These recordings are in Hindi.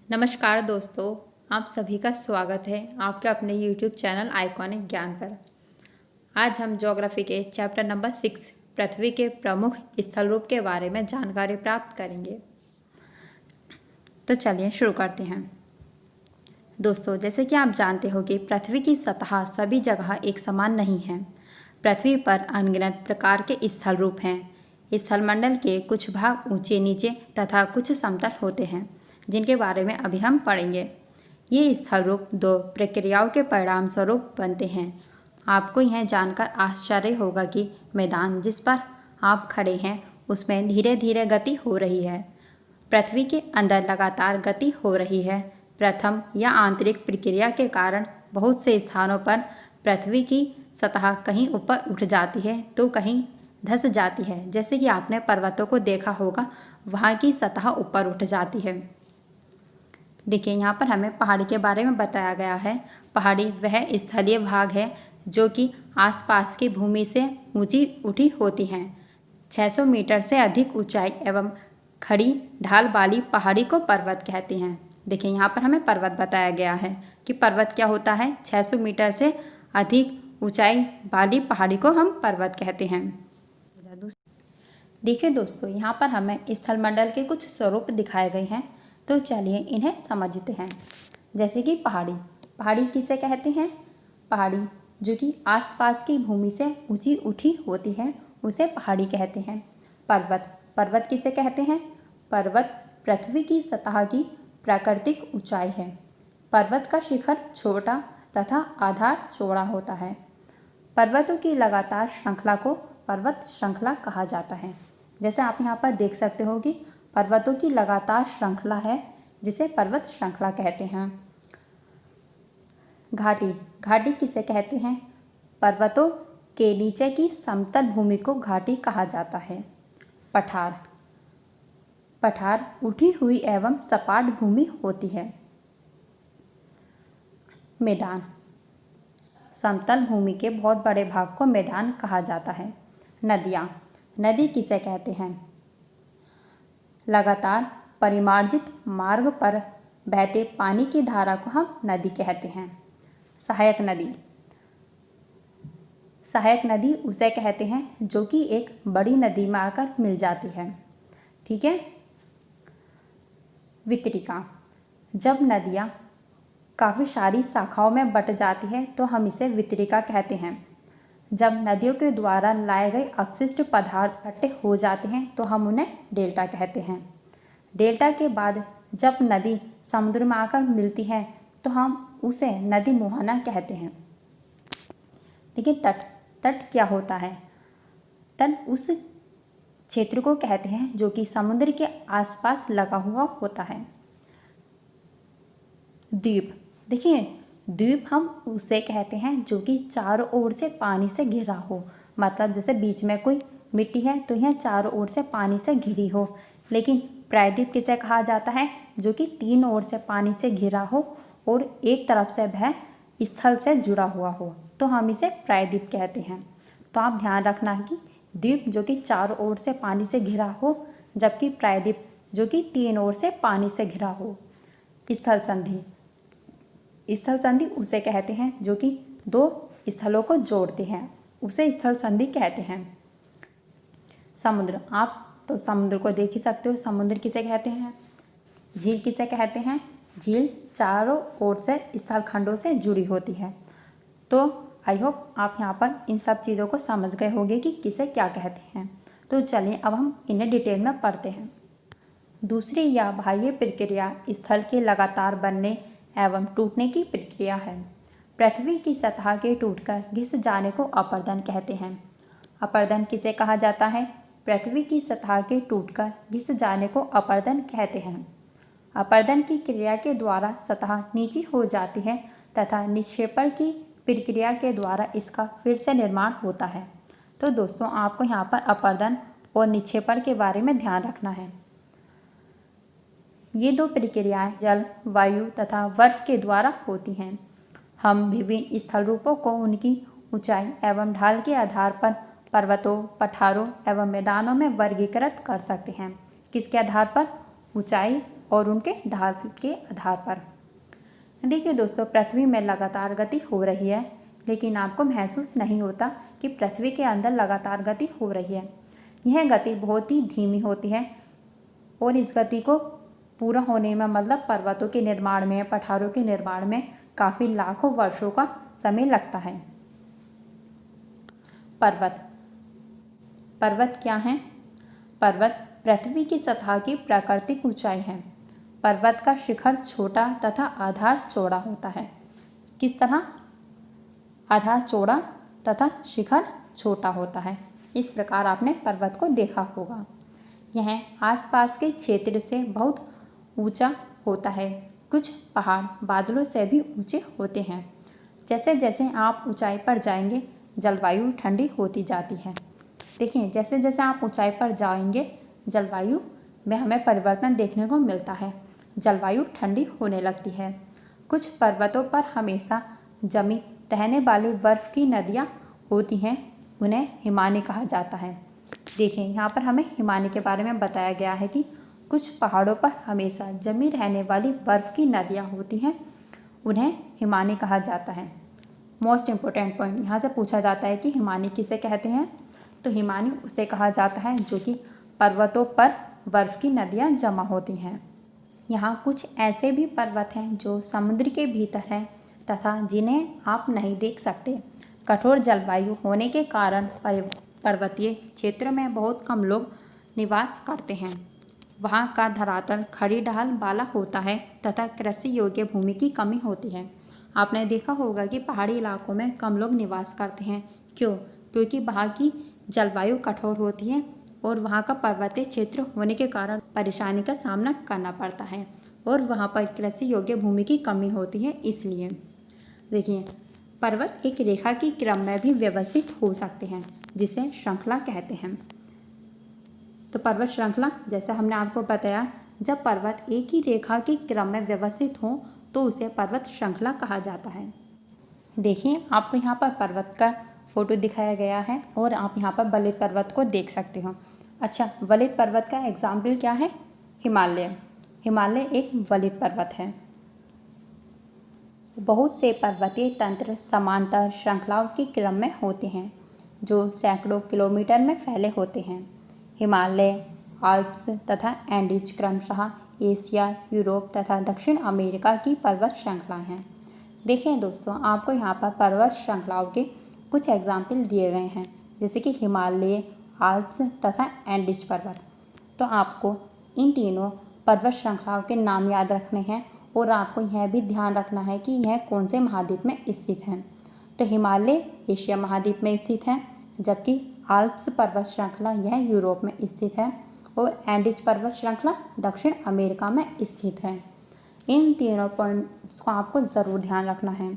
नमस्कार दोस्तों, आप सभी का स्वागत है आपके अपने YouTube चैनल आइकॉनिक ज्ञान पर। आज हम ज्योग्राफी के चैप्टर नंबर 6 पृथ्वी के प्रमुख स्थल रूप के बारे में जानकारी प्राप्त करेंगे। तो चलिए शुरू करते हैं। दोस्तों, जैसे कि आप जानते हो कि पृथ्वी की सतह सभी जगह एक समान नहीं है। पृथ्वी पर अनगिनत प्रकार के स्थल रूप हैं। स्थलमंडल के कुछ भाग ऊंचे नीचे तथा कुछ समतल होते हैं, जिनके बारे में अभी हम पढ़ेंगे। ये स्थल रूप दो प्रक्रियाओं के परिणाम स्वरूप बनते हैं। आपको यह जानकर आश्चर्य होगा कि मैदान जिस पर आप खड़े हैं उसमें धीरे धीरे गति हो रही है। पृथ्वी के अंदर लगातार गति हो रही है। प्रथम या आंतरिक प्रक्रिया के कारण बहुत से स्थानों पर पृथ्वी की सतह कहीं ऊपर उठ जाती है तो कहीं धंस जाती है। जैसे कि आपने पर्वतों को देखा होगा, वहाँ की सतह ऊपर उठ जाती है। देखिए, यहाँ पर हमें पहाड़ी के बारे में बताया गया है। पहाड़ी वह स्थलीय भाग है जो कि आसपास की भूमि से ऊंची उठी होती हैं। 600 मीटर से अधिक ऊंचाई एवं खड़ी ढाल वाली पहाड़ी को पर्वत कहते हैं। देखिए, यहाँ पर हमें पर्वत बताया गया है कि पर्वत क्या होता है। 600 मीटर से अधिक ऊंचाई वाली पहाड़ी को हम पर्वत कहते हैं। देखिए दोस्तों, यहाँ पर हमें स्थलमंडल के कुछ स्वरूप दिखाए गए हैं, तो चलिए इन्हें समझते हैं। जैसे कि पहाड़ी, पहाड़ी किसे कहते हैं? पहाड़ी जो कि आसपास की भूमि से ऊंची उठी होती है उसे पहाड़ी कहते हैं। पर्वत, पर्वत किसे कहते हैं? पर्वत पृथ्वी की सतह की प्राकृतिक ऊंचाई है। पर्वत का शिखर छोटा तथा आधार चौड़ा होता है। पर्वतों की लगातार श्रृंखला को पर्वत श्रृंखला कहा जाता है। जैसे आप यहाँ पर देख सकते हो कि पर्वतों की लगातार श्रृंखला है जिसे पर्वत श्रृंखला कहते हैं। घाटी, घाटी किसे कहते हैं? पर्वतों के नीचे की समतल भूमि को घाटी कहा जाता है। पठार, पठार उठी हुई एवं सपाट भूमि होती है। मैदान, समतल भूमि के बहुत बड़े भाग को मैदान कहा जाता है। नदियाँ, नदी किसे कहते हैं? लगातार परिमार्जित मार्ग पर बहते पानी की धारा को हम नदी कहते हैं। सहायक नदी, सहायक नदी उसे कहते हैं जो कि एक बड़ी नदी में आकर मिल जाती है। ठीक है। वितरिका, जब नदियाँ काफ़ी सारी शाखाओं में बट जाती है तो हम इसे वितरिका कहते हैं। जब नदियों के द्वारा लाए गए अपशिष्ट पदार्थ इकट्ठे हो जाते हैं तो हम उन्हें डेल्टा कहते हैं। डेल्टा के बाद जब नदी समुद्र में आकर मिलती है तो हम उसे नदी मुहाना कहते हैं। लेकिन तट, तट क्या होता है? तट उस क्षेत्र को कहते हैं जो कि समुद्र के आसपास लगा हुआ होता है। द्वीप, देखिए द्वीप हम उसे कहते हैं जो कि चारों ओर से पानी से घिरा हो। मतलब जैसे बीच में कोई मिट्टी है तो यह चारों ओर से पानी से घिरी हो। लेकिन प्रायद्वीप किसे कहा जाता है? जो कि तीन ओर से पानी से घिरा हो और एक तरफ से वह स्थल से जुड़ा हुआ हो, तो हम इसे प्रायद्वीप कहते हैं। तो आप ध्यान रखना कि द्वीप जो कि चारों ओर से पानी से घिरा हो, जबकि प्रायद्वीप जो कि तीन ओर से पानी से घिरा हो। स्थल संधि, स्थल संधि उसे कहते हैं जो कि दो स्थलों को जोड़ते हैं, उसे स्थल संधि कहते हैं। समुद्र, आप तो समुद्र को देख ही सकते हो। समुद्र किसे कहते हैं? झील किसे कहते हैं? झील चारों ओर से स्थल खंडों से जुड़ी होती है। तो आई होप आप यहाँ पर इन सब चीज़ों को समझ गए होंगे कि किसे क्या कहते हैं। तो चलिए अब हम इन्हें डिटेल में पढ़ते हैं। दूसरी या बाह्य प्रक्रिया स्थल के लगातार बनने एवं टूटने की प्रक्रिया है। पृथ्वी की सतह के टूटकर घिस जाने को अपर्दन कहते हैं। अपर्दन किसे कहा जाता है? पृथ्वी की सतह के टूटकर घिस जाने को अपर्दन कहते हैं। अपर्दन की क्रिया के द्वारा सतह नीची हो जाती है तथा निक्षेपण की प्रक्रिया के द्वारा इसका फिर से निर्माण होता है। तो दोस्तों, आपको यहाँ पर अपर्दन और निक्षेपण के बारे में ध्यान रखना है। ये दो प्रक्रियाएं जल, वायु तथा बर्फ के द्वारा होती हैं। हम विभिन्न स्थल रूपों को उनकी ऊंचाई एवं ढाल के आधार पर पर्वतों, पठारों एवं मैदानों में वर्गीकृत कर सकते हैं। किसके आधार पर? ऊंचाई, और उनके ढाल के आधार पर। देखिए दोस्तों, पृथ्वी में लगातार गति हो रही है, लेकिन आपको महसूस नहीं होता कि पृथ्वी के अंदर लगातार गति हो रही है। यह गति बहुत ही धीमी होती है और इस गति को पूरा होने में, मतलब पर्वतों के निर्माण में, पठारों के निर्माण में काफ़ी लाखों वर्षों का समय लगता है। पर्वत क्या है? पर्वत पृथ्वी की सतह की प्राकृतिक ऊंचाई है। पर्वत का शिखर छोटा तथा आधार चौड़ा होता है। किस तरह? आधार चौड़ा तथा शिखर छोटा होता है। इस प्रकार आपने पर्वत को देखा होगा। यह आसपास के क्षेत्र से बहुत ऊंचा होता है। कुछ पहाड़ बादलों से भी ऊंचे होते हैं। जैसे जैसे आप ऊंचाई पर जाएंगे, जलवायु ठंडी होती जाती है। देखिए, जैसे जैसे आप ऊंचाई पर जाएंगे, जलवायु में हमें परिवर्तन देखने को मिलता है। जलवायु ठंडी होने लगती है। कुछ पर्वतों पर हमेशा जमी रहने वाली बर्फ़ की नदियाँ होती हैं, उन्हें हिमानी कहा जाता है। देखिए, यहाँ पर हमें हिमानी के बारे में बताया गया है कि कुछ पहाड़ों पर हमेशा जमी रहने वाली बर्फ़ की नदियाँ होती हैं, उन्हें हिमानी कहा जाता है। मोस्ट इम्पोर्टेंट पॉइंट यहाँ से पूछा जाता है कि हिमानी किसे कहते हैं? तो हिमानी उसे कहा जाता है जो कि पर्वतों पर बर्फ़ की नदियाँ जमा होती हैं। यहाँ कुछ ऐसे भी पर्वत हैं जो समुद्र के भीतर हैं तथा जिन्हें आप नहीं देख सकते। कठोर जलवायु होने के कारण पर्वतीय क्षेत्र में बहुत कम लोग निवास करते हैं। वहाँ का धरातल खड़ी ढाल वाला होता है तथा कृषि योग्य भूमि की कमी होती है। आपने देखा होगा कि पहाड़ी इलाकों में कम लोग निवास करते हैं। क्यों? क्योंकि वहाँ की जलवायु कठोर होती है और वहाँ का पर्वतीय क्षेत्र होने के कारण परेशानी का सामना करना पड़ता है और वहाँ पर कृषि योग्य भूमि की कमी होती है। इसलिए देखिए, पर्वत एक रेखा की क्रम में भी व्यवस्थित हो सकते हैं, जिसे श्रृंखला कहते हैं। तो पर्वत श्रृंखला, जैसा हमने आपको बताया, जब पर्वत एक ही रेखा के क्रम में व्यवस्थित हो तो उसे पर्वत श्रृंखला कहा जाता है। देखिए, आपको यहाँ पर पर्वत का फोटो दिखाया गया है और आप यहाँ पर वलित पर्वत को देख सकते हो। अच्छा, वलित पर्वत का एग्जाम्पल क्या है? हिमालय। हिमालय एक वलित पर्वत है। बहुत से पर्वतीय तंत्र समांतर श्रृंखलाओं के क्रम में होते हैं जो सैकड़ों किलोमीटर में फैले होते हैं। हिमालय, आल्प्स तथा एंडीज क्रमशः एशिया, यूरोप तथा दक्षिण अमेरिका की पर्वत श्रृंखलाएं हैं। देखें दोस्तों, आपको यहाँ पर पर्वत श्रृंखलाओं के कुछ एग्जाम्पल दिए गए हैं, जैसे कि हिमालय, आल्प्स तथा एंडीज पर्वत। तो आपको इन तीनों पर्वत श्रृंखलाओं के नाम याद रखने हैं और आपको यह भी ध्यान रखना है कि यह कौन से महाद्वीप में स्थित हैं। तो हिमालय एशिया महाद्वीप में स्थित है, जबकि आल्प्स पर्वत श्रृंखला यह यूरोप में स्थित है और एंडीज पर्वत श्रृंखला दक्षिण अमेरिका में स्थित है। इन तीनों पॉइंट्स को आपको ज़रूर ध्यान रखना है।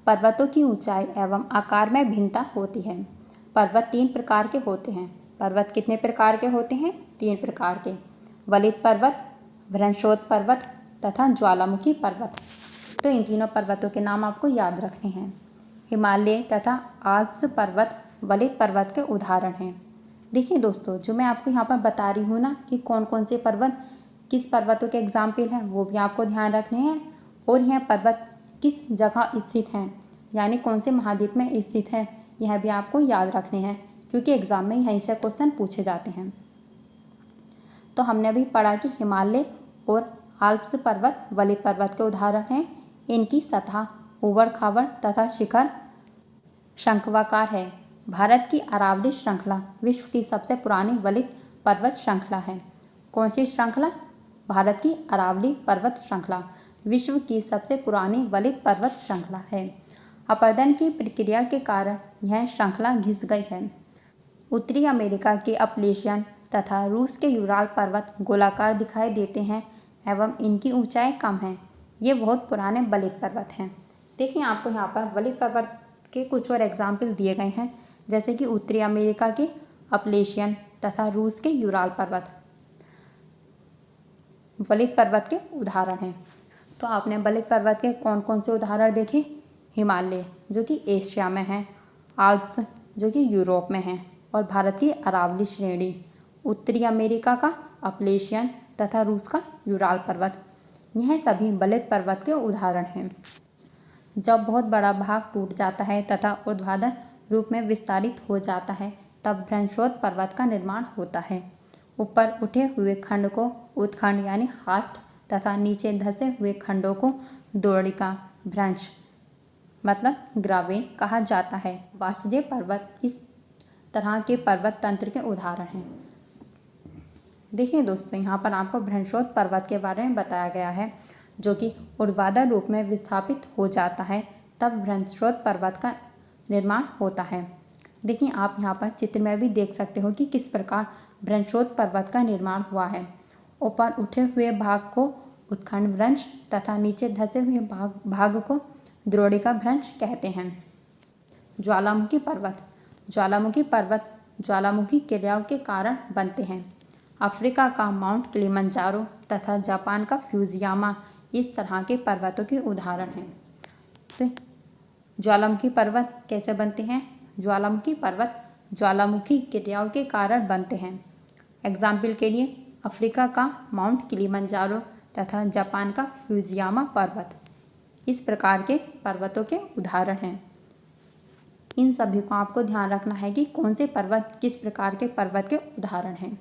पर्वतों की ऊंचाई एवं आकार में भिन्नता होती है। पर्वत 3 प्रकार के होते हैं। पर्वत कितने प्रकार के होते हैं? 3 प्रकार के। वलित पर्वत, भ्रंशोत्त पर्वत तथा ज्वालामुखी पर्वत। तो इन तीनों पर्वतों के नाम आपको याद रखने हैं। हिमालय तथा आल्प्स पर्वत वलित पर्वत के उदाहरण हैं। देखिए दोस्तों, जो मैं आपको यहाँ पर बता रही हूँ ना कि कौन कौन से पर्वत किस पर्वतों के एग्जाम्पल हैं, वो भी आपको ध्यान रखने हैं और यह पर्वत किस जगह स्थित हैं, यानी कौन से महाद्वीप में स्थित है, यह भी आपको याद रखने हैं, क्योंकि एग्जाम में यहीं से क्वेश्चन पूछे जाते हैं। तो हमने अभी पढ़ा कि हिमालय और आल्प्स पर्वत वलित पर्वत के उदाहरण हैं। इनकी सतह ऊबड़ खाबड़ तथा शिखर शंक्वाकार है। भारत की अरावली श्रृंखला विश्व की सबसे पुरानी वलित पर्वत श्रृंखला है। कौन सी श्रृंखला? भारत की अरावली पर्वत श्रृंखला विश्व की सबसे पुरानी वलित पर्वत श्रृंखला है। अपरदन की प्रक्रिया के कारण यह श्रृंखला घिस गई है। उत्तरी अमेरिका के अपलेशियन तथा रूस के यूराल पर्वत गोलाकार दिखाई देते हैं एवं इनकी ऊंचाई कम है। ये बहुत पुराने वलित पर्वत हैं। देखिए, आपको यहाँ पर वलित पर्वत के कुछ और एग्जाम्पल दिए गए हैं, जैसे कि उत्तरी अमेरिका के अपलेशियन तथा रूस के यूराल पर्वत वलित पर्वत के उदाहरण हैं। तो आपने वलित पर्वत के कौन कौन से उदाहरण देखे? हिमालय जो कि एशिया में है, आल्प्स जो कि यूरोप में है और भारत की अरावली श्रेणी, उत्तरी अमेरिका का अपलेशियन तथा रूस का यूराल पर्वत। यह सभी बलित पर्वत के उदाहरण हैं। जब बहुत बड़ा भाग टूट जाता है तथा ऊर्ध्वाधर रूप में विस्तारित हो जाता है तब भ्रंशोत्त पर्वत का निर्माण होता है। ऊपर उठे हुए खंड को उत्खंड यानी हास्ट तथा नीचे धंसे हुए खंडों को द्रोणिका भ्रंश मतलब ग्रावेन कहा जाता है। वासुदेव पर्वत इस तरह के पर्वत तंत्र के उदाहरण हैं। देखिए दोस्तों, यहाँ पर आपको भ्रंशोत्त पर्वत के बारे में बताया गया है, जो कि ऊर्ध्वाधर रूप में विस्थापित हो जाता है तब भ्रंशोत्त पर्वत का निर्माण होता है। देखिए, आप यहाँ पर चित्र में भी देख सकते हो कि किस प्रकार भ्रंशोत्त पर्वत का निर्माण हुआ है। ऊपर उठे हुए भाग को उत्खंड भ्रंश तथा नीचे धंसे हुए भाग को द्रोणिका भ्रंश कहते हैं। ज्वालामुखी पर्वत ज्वालामुखी क्रियाओं के कारण बनते हैं। अफ्रीका का माउंट किलिमंजारो तथा जापान का फ्यूजियामा इस तरह के पर्वतों के उदाहरण हैं। तो ज्वालामुखी पर्वत कैसे बनते हैं? ज्वालामुखी पर्वत ज्वालामुखी क्रियाओं के कारण बनते हैं। एग्जाम्पल के लिए अफ्रीका का माउंट किलिमंजारो तथा जापान का फ्यूजियामा पर्वत इस प्रकार के पर्वतों के उदाहरण हैं। इन सभी को आपको ध्यान रखना है कि कौन से पर्वत किस प्रकार के पर्वत के उदाहरण हैं।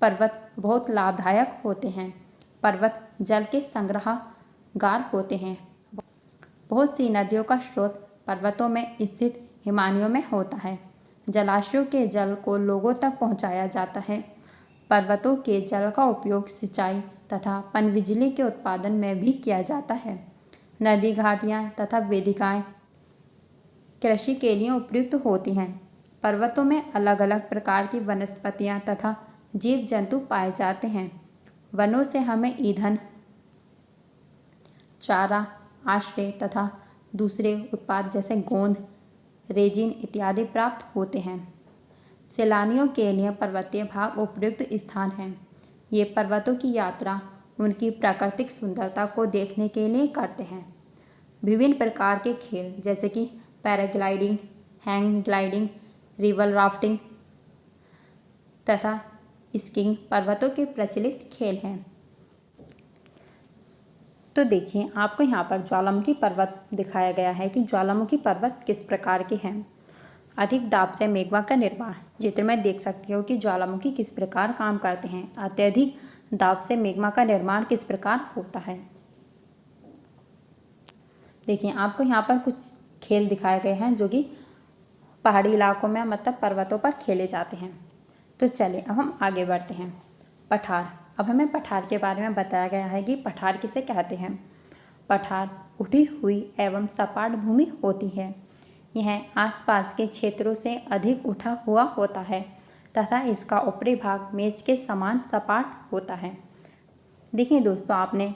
पर्वत बहुत लाभदायक होते हैं। पर्वत जल के संग्रहगार होते हैं। बहुत सी नदियों का स्रोत पर्वतों में स्थित हिमानियों में होता है। जलाशयों के जल को लोगों तक पहुंचाया जाता है। पर्वतों के जल का उपयोग सिंचाई तथा पनबिजली के उत्पादन में भी किया जाता है। नदी घाटियाँ तथा वेदिकाएँ कृषि के लिए उपयुक्त होती हैं। पर्वतों में अलग अलग प्रकार की वनस्पतियाँ तथा जीव जंतु पाए जाते हैं। वनों से हमें ईंधन, चारा, आश्रय तथा दूसरे उत्पाद जैसे गोंद, रेजिन इत्यादि प्राप्त होते हैं। सैलानियों के लिए पर्वतीय भाग उपयुक्त स्थान हैं। ये पर्वतों की यात्रा उनकी प्राकृतिक सुंदरता को देखने के लिए करते हैं। विभिन्न प्रकार के खेल जैसे कि paragliding, hang gliding, river rafting तथा स्कीइंग पर्वतों के प्रचलित खेल हैं। तो देखिए, आपको यहाँ पर ज्वालामुखी पर्वत दिखाया गया है कि ज्वालामुखी पर्वत किस प्रकार के हैं। अधिक दाब से मैग्मा का निर्माण। चित्र में देख सकते हो कि ज्वालामुखी किस प्रकार काम करते हैं। अत्यधिक दाब से मैग्मा का निर्माण किस प्रकार होता है। देखिए, आपको यहाँ पर कुछ खेल दिखाए गए हैं जो कि पहाड़ी इलाकों में मतलब पर्वतों पर खेले जाते हैं। तो चलिए अब हम आगे बढ़ते हैं। पठार। अब हमें पठार के बारे में बताया गया है कि पठार किसे कहते हैं। पठार उठी हुई एवं सपाट भूमि होती है। यह आसपास के क्षेत्रों से अधिक उठा हुआ होता है तथा इसका ऊपरी भाग मेज के समान सपाट होता है। देखिए दोस्तों, आपने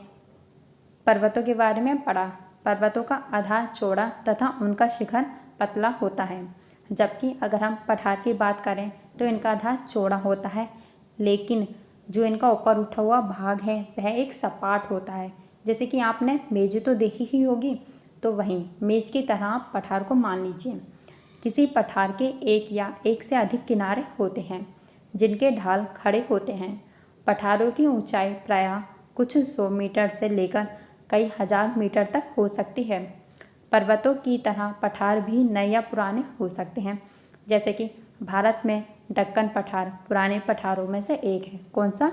पर्वतों के बारे में पढ़ा। पर्वतों का आधार चौड़ा तथा उनका शिखर पतला होता है, जबकि अगर हम पठार की बात करें तो इनका आधार चौड़ा होता है, लेकिन जो इनका ऊपर उठा हुआ भाग है वह एक सपाट होता है। जैसे कि आपने मेज तो देखी ही होगी, तो वहीं मेज की तरह आप पठार को मान लीजिए। किसी पठार के एक या एक से अधिक किनारे होते हैं जिनके ढाल खड़े होते हैं। पठारों की ऊंचाई प्रायः कुछ 100 मीटर से लेकर कई हजार मीटर तक हो सकती है। पर्वतों की तरह पठार भी नए या पुराने हो सकते हैं। जैसे कि भारत में दक्कन पठार पुराने पठारों में से एक है। कौन सा?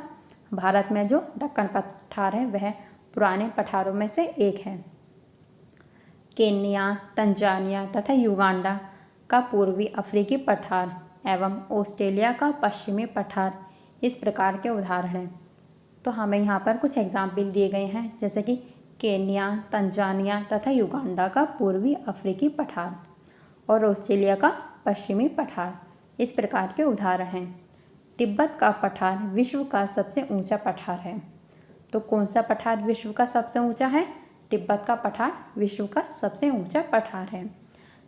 भारत में जो दक्कन पठार है वह पुराने पठारों में से एक है। केन्या, तंजानिया तथा युगांडा का पूर्वी अफ्रीकी पठार एवं ऑस्ट्रेलिया का पश्चिमी पठार इस प्रकार के उदाहरण हैं। तो हमें यहाँ पर कुछ एग्जाम्पल दिए गए हैं, जैसे कि केन्या, तंजानिया तथा युगांडा का पूर्वी अफ्रीकी पठार और ऑस्ट्रेलिया का पश्चिमी पठार इस प्रकार के उदाहरण हैं। तिब्बत का पठार विश्व का सबसे ऊंचा पठार है। तो कौन सा पठार विश्व का सबसे ऊंचा है? तिब्बत का पठार विश्व का सबसे ऊंचा पठार है,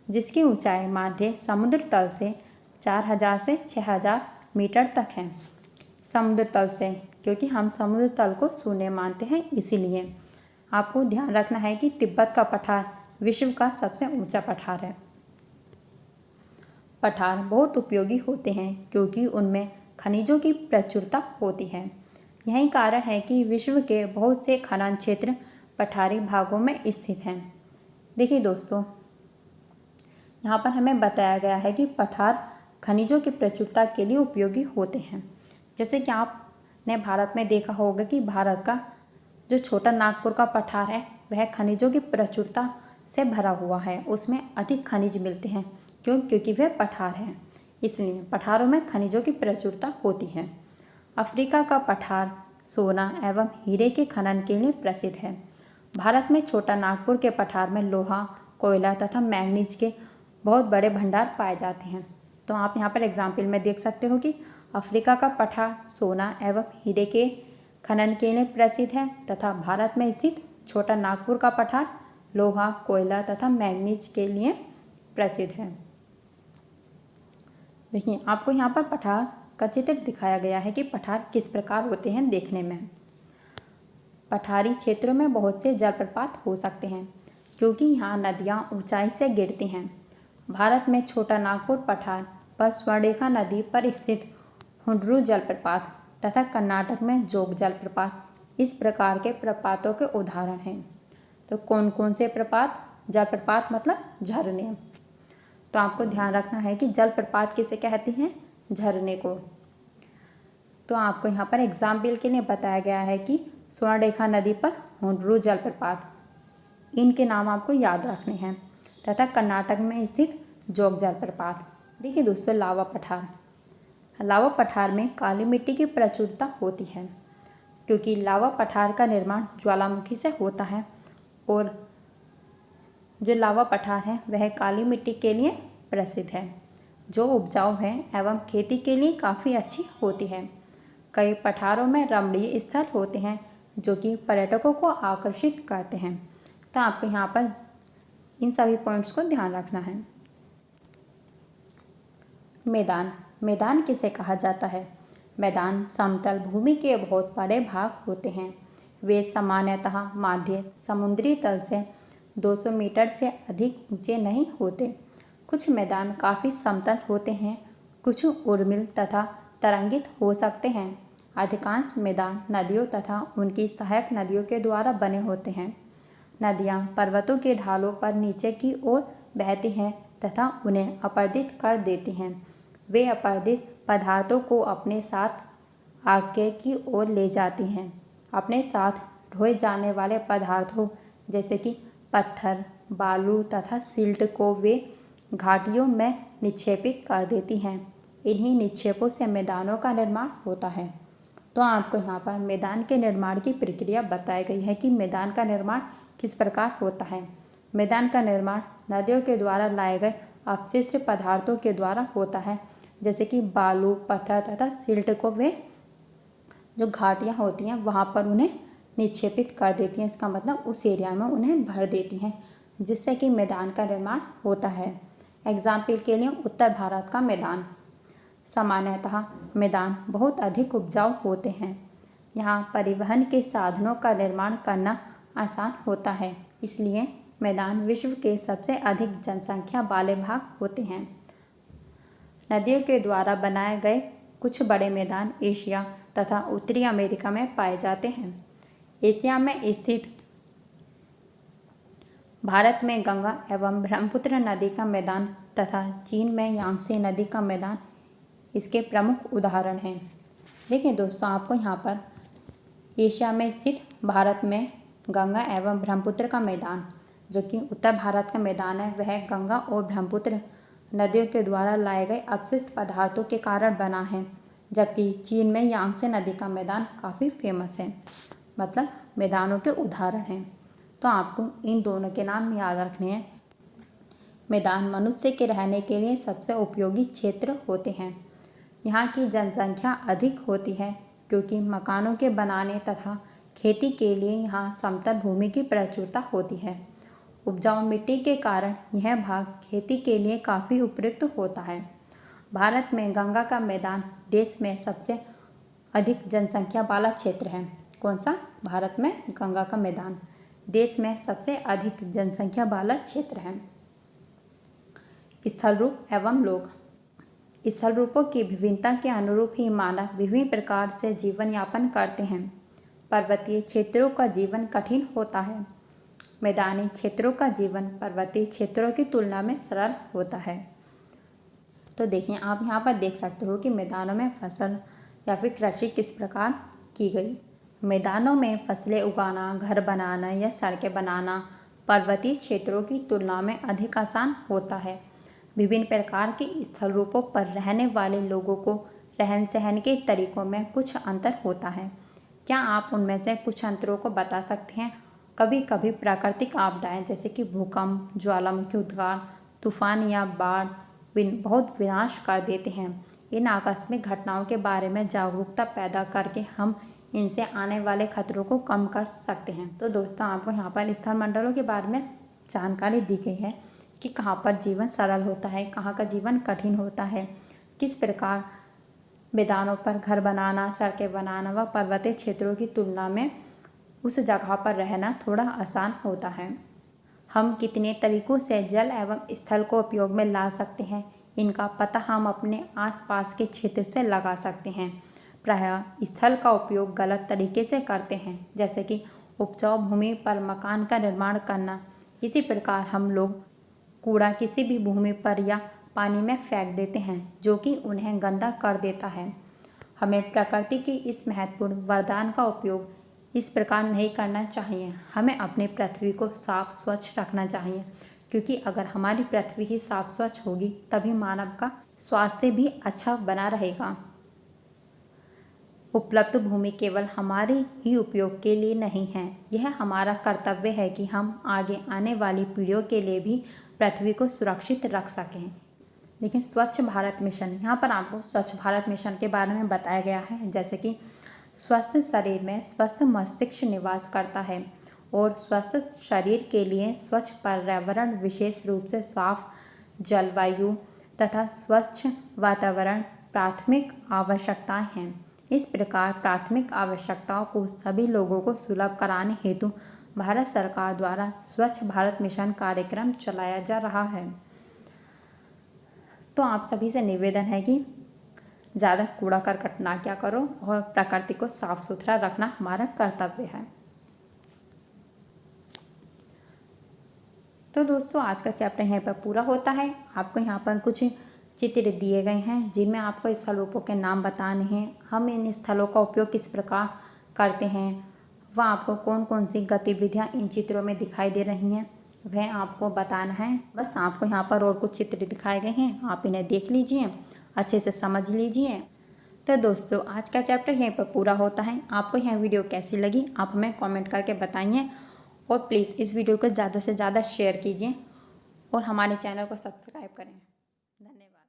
जिसकी ऊंचाई माध्य समुद्र तल से 4000 से 6000 मीटर तक है। समुद्र तल से, क्योंकि हम समुद्र तल को शून्य मानते हैं, इसीलिए आपको ध्यान रखना है कि तिब्बत का पठार विश्व का सबसे ऊंचा पठार है। पठार बहुत उपयोगी होते हैं क्योंकि उनमें खनिजों की प्रचुरता होती है। यही कारण है कि विश्व के बहुत से खनन क्षेत्र पठारी भागों में स्थित हैं। देखिए दोस्तों, यहाँ पर हमें बताया गया है कि पठार खनिजों की प्रचुरता के लिए उपयोगी होते हैं। जैसे कि आपने भारत में देखा होगा कि भारत का जो छोटा नागपुर का पठार है वह खनिजों की प्रचुरता से भरा हुआ है, उसमें अधिक खनिज मिलते हैं। क्योंकि वह पठार है, इसलिए पठारों में खनिजों की प्रचुरता होती है। अफ्रीका का पठार सोना एवं हीरे के खनन के लिए प्रसिद्ध है। भारत में छोटा नागपुर के पठार में लोहा, कोयला तथा मैंगनीज के बहुत बड़े भंडार पाए जाते हैं। तो आप यहाँ पर एग्जाम्पल में देख सकते हो कि अफ्रीका का पठार सोना एवं हीरे के खनन के लिए प्रसिद्ध है तथा भारत में स्थित छोटा नागपुर का पठार लोहा, कोयला तथा मैंगनीज के लिए प्रसिद्ध है। देखिए, आपको यहाँ पर पठार का चित्र दिखाया गया है कि पठार किस प्रकार होते हैं देखने में। पठारी क्षेत्रों में बहुत से जलप्रपात हो सकते हैं क्योंकि यहाँ नदियाँ ऊंचाई से गिरती हैं। भारत में छोटा नागपुर पठार पर स्वर्णरेखा नदी पर स्थित हुंड्रू जलप्रपात तथा कर्नाटक में जोग जलप्रपात इस प्रकार के प्रपातों के उदाहरण हैं। तो कौन कौन से प्रपात? जलप्रपात मतलब झरने। तो आपको ध्यान रखना है कि जलप्रपात किसे कहते हैं? झरने को। तो आपको यहाँ पर एग्जाम्पल के लिए बताया गया है कि स्वर्णरेखा नदी पर हुंड्रू जलप्रपात, इनके नाम आपको याद रखने हैं, तथा कर्नाटक में स्थित जोग जलप्रपात। देखिए दोस्तों, लावा पठार। लावा पठार में काली मिट्टी की प्रचुरता होती है क्योंकि लावा पठार का निर्माण ज्वालामुखी से होता है और जो लावा पठार है वह काली मिट्टी के लिए प्रसिद्ध है, जो उपजाऊ है एवं खेती के लिए काफ़ी अच्छी होती है। कई पठारों में रमणीय स्थल होते हैं जो कि पर्यटकों को आकर्षित करते हैं। तो आपको यहाँ पर इन सभी पॉइंट्स को ध्यान रखना है। मैदान। मैदान किसे कहा जाता है? मैदान समतल भूमि के बहुत बड़े भाग होते हैं। वे सामान्यतः माध्य समुद्री तल से 200 मीटर से अधिक ऊंचे नहीं होते। कुछ मैदान काफ़ी समतल होते हैं, कुछ उर्मिल तथा तरंगित हो सकते हैं। अधिकांश मैदान नदियों तथा उनकी सहायक नदियों के द्वारा बने होते हैं। नदियाँ पर्वतों के ढालों पर नीचे की ओर बहती हैं तथा उन्हें अपर्दित कर देती हैं। वे अपर्दित पदार्थों को अपने साथ आगे की ओर ले जाती हैं। अपने साथ ढोए जाने वाले पदार्थों जैसे कि पत्थर, बालू तथा सिल्ट को वे घाटियों में निक्षेपित कर देती हैं। इन्हीं निक्षेपों से मैदानों का निर्माण होता है। तो आपको यहाँ पर मैदान के निर्माण की प्रक्रिया बताई गई है कि मैदान का निर्माण किस प्रकार होता है। मैदान का निर्माण नदियों के द्वारा लाए गए अपशिष्ट पदार्थों के द्वारा होता है, जैसे कि बालू, पत्थर तथा सिल्ट को वे जो घाटियाँ होती हैं वहाँ पर उन्हें निक्षेपित कर देती हैं। इसका मतलब उस एरिया में उन्हें भर देती हैं, जिससे कि मैदान का निर्माण होता है। एग्जाम्पल के लिए उत्तर भारत का मैदान। सामान्यतः मैदान बहुत अधिक उपजाऊ होते हैं। यहाँ परिवहन के साधनों का निर्माण करना आसान होता है, इसलिए मैदान विश्व के सबसे अधिक जनसंख्या वाले भाग होते हैं। नदियों के द्वारा बनाए गए कुछ बड़े मैदान एशिया तथा उत्तरी अमेरिका में पाए जाते हैं। एशिया में स्थित भारत में गंगा एवं ब्रह्मपुत्र नदी का मैदान तथा चीन में यांगत्से नदी का मैदान इसके प्रमुख उदाहरण हैं। देखिए दोस्तों, आपको यहाँ पर एशिया में स्थित भारत में गंगा एवं ब्रह्मपुत्र का मैदान, जो कि उत्तर भारत का मैदान है, वह गंगा और ब्रह्मपुत्र नदियों के द्वारा लाए गए अपशिष्ट पदार्थों के कारण बना है, जबकि चीन में यांगत्से नदी का मैदान काफ़ी फेमस है। मतलब मैदानों के उदाहरण हैं। तो आपको इन दोनों के नाम याद रखने हैं। मैदान मनुष्य के रहने के लिए सबसे उपयोगी क्षेत्र होते हैं। यहाँ की जनसंख्या अधिक होती है क्योंकि मकानों के बनाने तथा खेती के लिए यहाँ समतल भूमि की प्रचुरता होती है। उपजाऊ मिट्टी के कारण यह भाग खेती के लिए काफ़ी उपयुक्त होता है। भारत में गंगा का मैदान देश में सबसे अधिक जनसंख्या वाला क्षेत्र है। कौन सा? भारत में गंगा का मैदान देश में सबसे अधिक जनसंख्या वाला क्षेत्र है। स्थल रूप एवं लोग। स्थल रूपों की विभिन्नता के अनुरूप ही मानव विभिन्न प्रकार से जीवन यापन करते हैं। पर्वतीय क्षेत्रों का जीवन कठिन होता है। मैदानी क्षेत्रों का जीवन पर्वतीय क्षेत्रों की तुलना में सरल होता है। तो देखिए, आप यहाँ पर देख सकते हो कि मैदानों में फसल या फिर कृषि किस प्रकार की गई। मैदानों में फसलें उगाना, घर बनाना या सड़कें बनाना पर्वतीय क्षेत्रों की तुलना में अधिक आसान होता है। विभिन्न प्रकार के स्थल रूपों पर रहने वाले लोगों को रहन सहन के तरीकों में कुछ अंतर होता है। क्या आप उनमें से कुछ अंतरों को बता सकते हैं? कभी कभी प्राकृतिक आपदाएं जैसे कि भूकंप, ज्वालामुखी उद्गार, तूफान या बाढ़ बहुत विनाश कर देते हैं। इन आकस्मिक घटनाओं के बारे में जागरूकता पैदा करके हम इनसे आने वाले खतरों को कम कर सकते हैं। तो दोस्तों, आपको यहाँ पर स्थल मंडलों के बारे में जानकारी दी गई है कि कहाँ पर जीवन सरल होता है, कहाँ का जीवन कठिन होता है, किस प्रकार मैदानों पर घर बनाना, सड़कें बनाना व पर्वतीय क्षेत्रों की तुलना में उस जगह पर रहना थोड़ा आसान होता है। हम कितने तरीकों से जल एवं स्थल को उपयोग में ला सकते हैं, इनका पता हम अपने आसपास के क्षेत्र से लगा सकते हैं। प्रायः स्थल का उपयोग गलत तरीके से करते हैं, जैसे कि उपजाऊ भूमि पर मकान का निर्माण करना। इसी प्रकार हम लोग कूड़ा किसी भी भूमि पर या पानी में फेंक देते हैं, जो कि उन्हें गंदा कर देता है। हमें प्रकृति की इस महत्वपूर्ण वरदान का उपयोग इस प्रकार नहीं करना चाहिए। हमें अपनी पृथ्वी को साफ स्वच्छ रखना चाहिए, क्योंकि अगर हमारी पृथ्वी ही साफ स्वच्छ होगी तभी मानव का स्वास्थ्य भी अच्छा बना रहेगा। उपलब्ध भूमि केवल हमारे ही उपयोग के लिए नहीं है, यह हमारा कर्तव्य है कि हम आगे आने वाली पीढ़ियों के लिए भी पृथ्वी को सुरक्षित रख सकें। लेकिन स्वच्छ भारत मिशन, यहाँ पर आपको स्वच्छ भारत मिशन के बारे में बताया गया है, जैसे कि स्वस्थ शरीर में स्वस्थ मस्तिष्क निवास करता है और स्वस्थ शरीर के लिए स्वच्छ पर्यावरण, विशेष रूप से साफ जलवायु तथा स्वच्छ वातावरण प्राथमिक आवश्यकताएं हैं। इस प्रकार प्राथमिक आवश्यकताओं को सभी लोगों को सुलभ कराने हेतु भारत सरकार द्वारा स्वच्छ भारत मिशन कार्यक्रम चलाया जा रहा है। तो आप सभी से निवेदन है कि ज़्यादा कूड़ा करकट ना क्या करो और प्रकृति को साफ सुथरा रखना हमारा कर्तव्य है। तो दोस्तों, आज का चैप्टर यहाँ पर पूरा होता है। आपको यहाँ पर कुछ चित्र दिए गए हैं जिनमें आपको स्थल रूपों के नाम बताने हैं, हम इन स्थलों का उपयोग किस प्रकार करते हैं, वह आपको कौन कौन सी गतिविधियाँ इन चित्रों में दिखाई दे रही हैं वह आपको बताना है। बस आपको यहाँ पर और कुछ चित्र दिखाए गए हैं, आप इन्हें देख लीजिए, अच्छे से समझ लीजिए। तो दोस्तों, आज का चैप्टर यहीं पर पूरा होता है। आपको यह वीडियो कैसी लगी आप हमें कमेंट करके बताइए और प्लीज़ इस वीडियो को ज़्यादा से ज़्यादा शेयर कीजिए और हमारे चैनल को सब्सक्राइब करें। धन्यवाद।